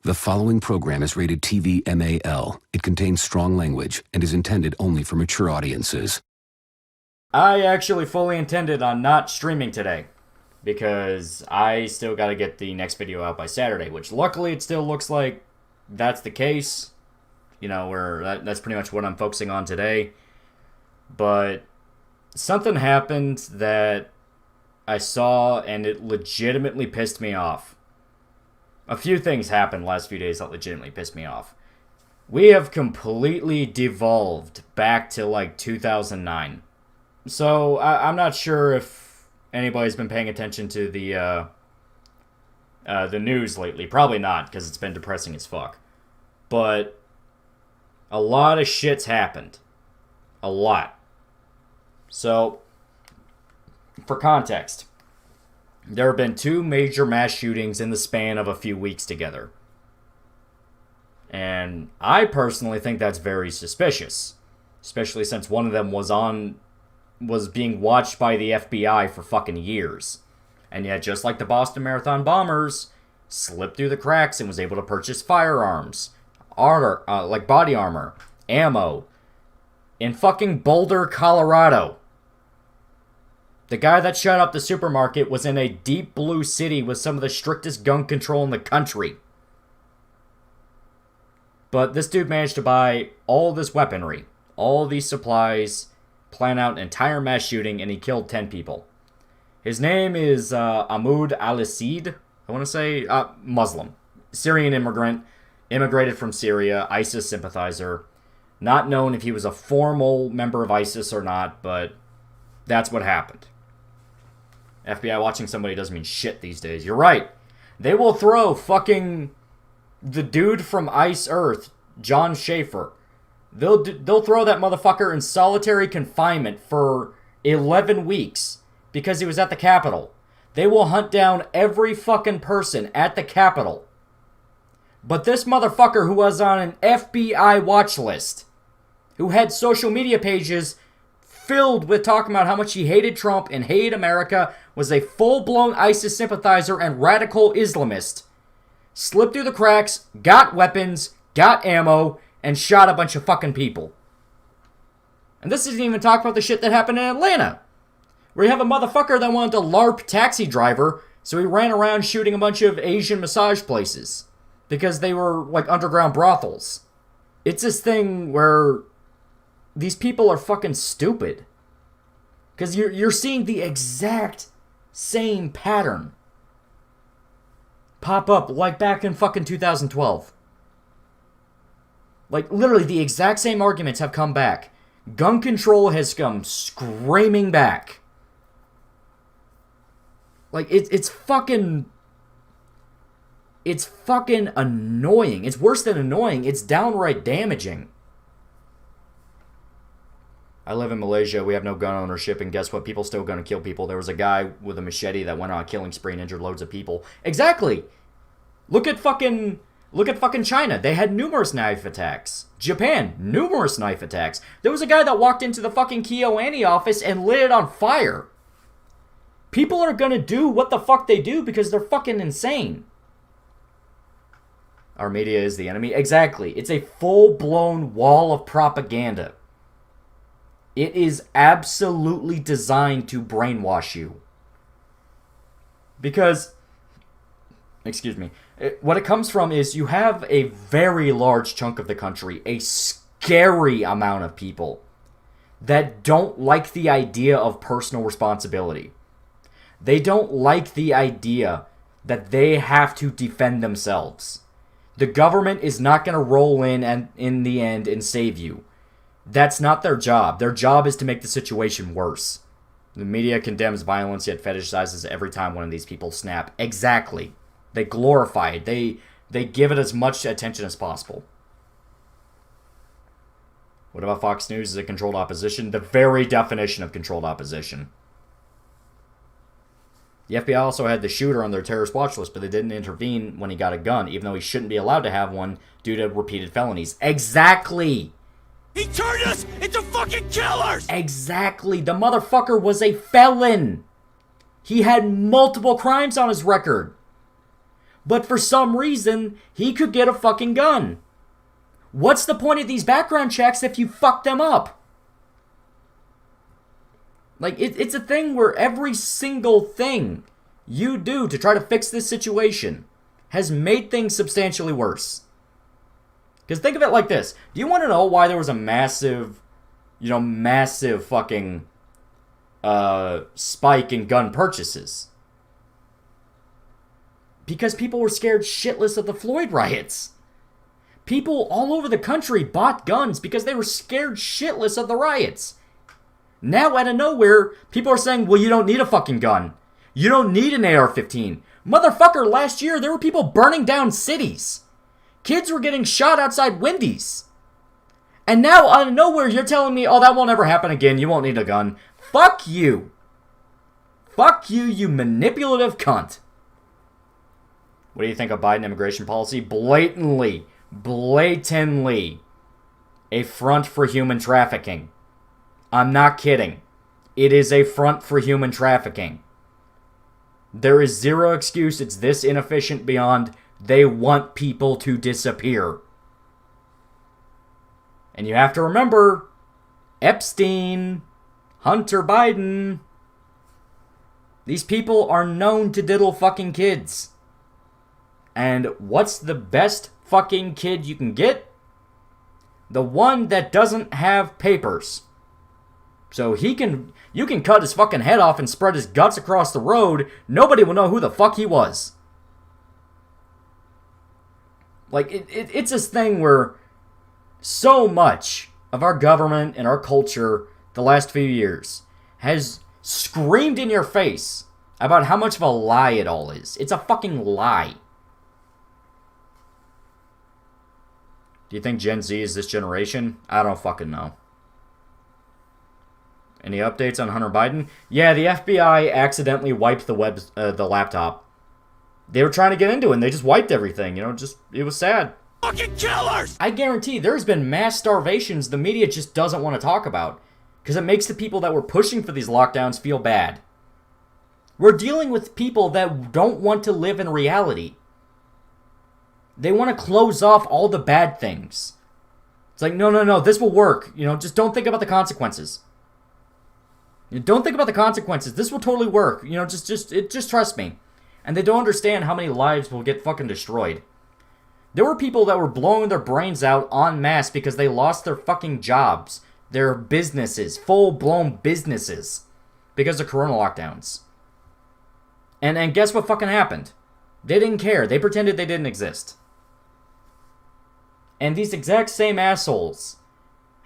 The following program is rated TV MAL. It contains strong language and is intended only for mature audiences. I actually fully intended on not streaming today because I still got to get the next video out by Saturday, which luckily it still looks like that's the case. You know, that's pretty much what I'm focusing on today. But something happened that I saw and it legitimately pissed me off. A few things happened last few days that legitimately pissed me off. We have completely devolved back to like 2009. So I'm not sure if anybody's been paying attention to the news lately. Probably not, because it's been depressing as fuck. But a lot of shit's happened. A lot. So, for context, there have been 2 major mass shootings in the span of a few weeks together. And I personally think that's very suspicious. Especially since one of them was being watched by the FBI for fucking years. And yet, just like the Boston Marathon bombers, slipped through the cracks and was able to purchase firearms, like body armor, ammo, in fucking Boulder, Colorado. The guy that shut up the supermarket was in a deep blue city with some of the strictest gun control in the country. But this dude managed to buy all this weaponry, all these supplies, plan out an entire mass shooting, and he killed 10 people. His name is Ahmad al-Assid, I want to say, Muslim. Syrian immigrant, immigrated from Syria, ISIS sympathizer. Not known if he was a formal member of ISIS or not, but that's what happened. FBI watching somebody doesn't mean shit these days. You're right. They will throw fucking the dude from Ice Earth, John Schaefer. They'll throw that motherfucker in solitary confinement for 11 weeks because he was at the Capitol. They will hunt down every fucking person at the Capitol. But this motherfucker who was on an FBI watch list, who had social media pages filled with talking about how much he hated Trump and hated America, was a full-blown ISIS sympathizer and radical Islamist, slipped through the cracks, got weapons, got ammo, and shot a bunch of fucking people. And this isn't even talk about the shit that happened in Atlanta, where you have a motherfucker that wanted to LARP taxi driver, so he ran around shooting a bunch of Asian massage places because they were like underground brothels. It's this thing where these people are fucking stupid. Because you're seeing the exact same pattern pop up like back in fucking 2012. Like, literally the exact same arguments have come back. Gun control has come screaming back. Like, it's fucking annoying. It's worse than annoying. It's downright damaging. I live in Malaysia. We have no gun ownership, and guess what? People still gonna kill people. There was a guy with a machete that went on a killing spree and injured loads of people. Exactly. Look at fucking China. They had numerous knife attacks. Japan, numerous knife attacks. There was a guy that walked into the fucking KyoAni office and lit it on fire. People are gonna do what the fuck they do because they're fucking insane. Our media is the enemy. Exactly. It's a full-blown wall of propaganda. It is absolutely designed to brainwash you. Because, what it comes from is you have a very large chunk of the country, a scary amount of people, that don't like the idea of personal responsibility. They don't like the idea that they have to defend themselves. The government is not going to roll in and in the end and save you. That's not their job. Their job is to make the situation worse. The media condemns violence, yet fetishizes every time one of these people snap. Exactly. They glorify it. They give it as much attention as possible. What about Fox News as a controlled opposition? The very definition of controlled opposition. The FBI also had the shooter on their terrorist watch list, but they didn't intervene when he got a gun, even though he shouldn't be allowed to have one due to repeated felonies. Exactly! He turned us into fucking killers! Exactly. The motherfucker was a felon. He had multiple crimes on his record. but for some reason, he could get a fucking gun. What's the point of these background checks if you fuck them up? Like, it's a thing where every single thing you do to try to fix this situation has made things substantially worse. Because think of it like this. Do you want to know why there was a massive fucking spike in gun purchases? Because people were scared shitless of the Floyd riots. People all over the country bought guns because they were scared shitless of the riots. Now, out of nowhere, people are saying, well, you don't need a fucking gun. You don't need an AR-15. Motherfucker, last year, there were people burning down cities. Kids were getting shot outside Wendy's. And now, out of nowhere, you're telling me, oh, that won't ever happen again. You won't need a gun. Fuck you. Fuck you, you manipulative cunt. What do you think of Biden immigration policy? Blatantly a front for human trafficking. I'm not kidding. It is a front for human trafficking. There is zero excuse it's this inefficient beyond they want people to disappear. And you have to remember, Epstein, Hunter Biden, these people are known to diddle fucking kids. And what's the best fucking kid you can get? The one that doesn't have papers. So you can cut his fucking head off and spread his guts across the road. Nobody will know who the fuck he was. Like, it's this thing where so much of our government and our culture the last few years has screamed in your face about how much of a lie it all is. It's a fucking lie. Do you think Gen Z is this generation? I don't fucking know. Any updates on Hunter Biden? Yeah, the FBI accidentally wiped the laptop. They were trying to get into it, and they just wiped everything. It was sad. Fucking killers! I guarantee there's been mass starvations the media just doesn't want to talk about. Because it makes the people that were pushing for these lockdowns feel bad. We're dealing with people that don't want to live in reality. They want to close off all the bad things. It's like, no, this will work. Just don't think about the consequences. Don't think about the consequences. This will totally work. Just trust me. And they don't understand how many lives will get fucking destroyed. There were people that were blowing their brains out en masse because they lost their fucking jobs, their businesses, full-blown businesses, because of corona lockdowns. And guess what fucking happened? They didn't care. They pretended they didn't exist. And these exact same assholes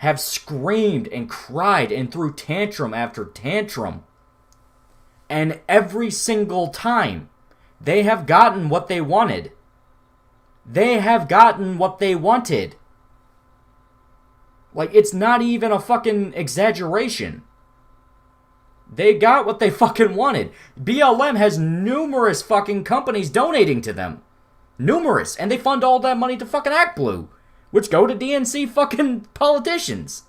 have screamed and cried and threw tantrum after tantrum. And every single time, they have gotten what they wanted. They have gotten what they wanted. Like, it's not even a fucking exaggeration. They got what they fucking wanted. BLM has numerous fucking companies donating to them. Numerous. And they fund all that money to fucking ActBlue, which go to DNC fucking politicians.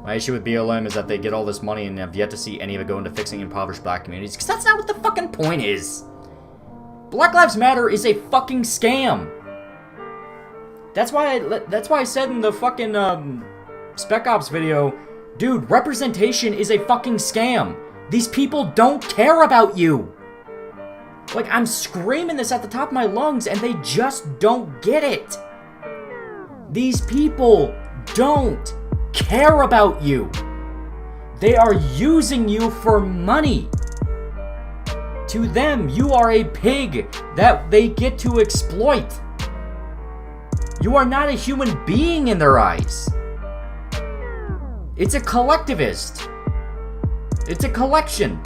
My issue with BLM is that they get all this money and have yet to see any of it go into fixing impoverished black communities, because that's not what the fucking point is. Black Lives Matter is a fucking scam. That's why I said in the fucking Spec Ops video, dude, representation is a fucking scam. These people don't care about you. Like, I'm screaming this at the top of my lungs and they just don't get it. These people don't care about you. They are using you for money. To them, you are a pig that they get to exploit. You are not a human being in their eyes. It's a collectivist. It's a collection.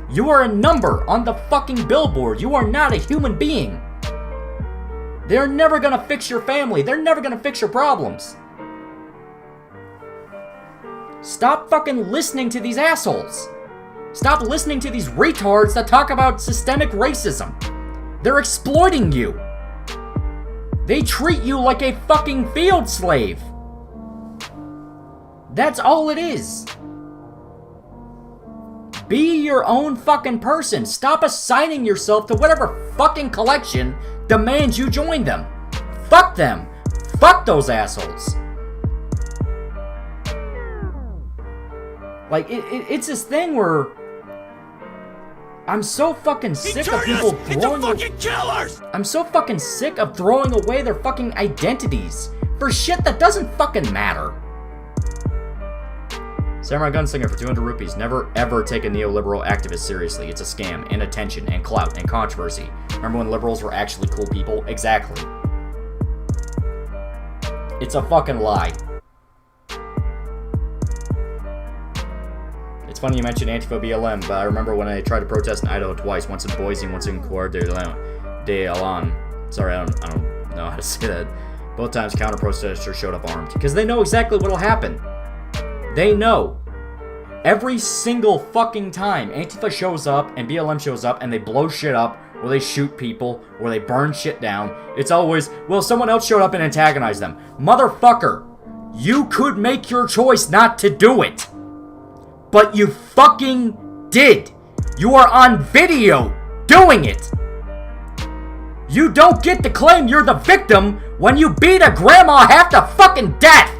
You are a number on the fucking billboard. You are not a human being. They're never gonna fix your family. They're never gonna fix your problems. Stop fucking listening to these assholes. Stop listening to these retards that talk about systemic racism. They're exploiting you. They treat you like a fucking field slave. That's all it is. Be your own fucking person. Stop assigning yourself to whatever fucking collection demands you join them. Fuck them. Fuck those assholes. Like, it's this thing where I'm so fucking sick of people throwing fucking killers! I'm so fucking sick of throwing away their fucking identities for shit that doesn't fucking matter. Samurai Gunslinger for 200 rupees. Never ever take a neoliberal activist seriously. It's a scam, and attention, and clout, and controversy. Remember when liberals were actually cool people? Exactly. It's a fucking lie. It's funny you mentioned Antifa BLM, but I remember when I tried to protest in Idaho twice, once in Boise and once in Coeur d'Alene. Sorry, I don't know how to say that. Both times counter-protesters showed up armed. Because they know exactly what'll happen. They know. Every single fucking time Antifa shows up and BLM shows up and they blow shit up, or they shoot people, or they burn shit down, it's always, well, someone else showed up and antagonized them. Motherfucker, you could make your choice not to do it. But you fucking did. You are on video doing it. You don't get to claim you're the victim when you beat a grandma half to fucking death.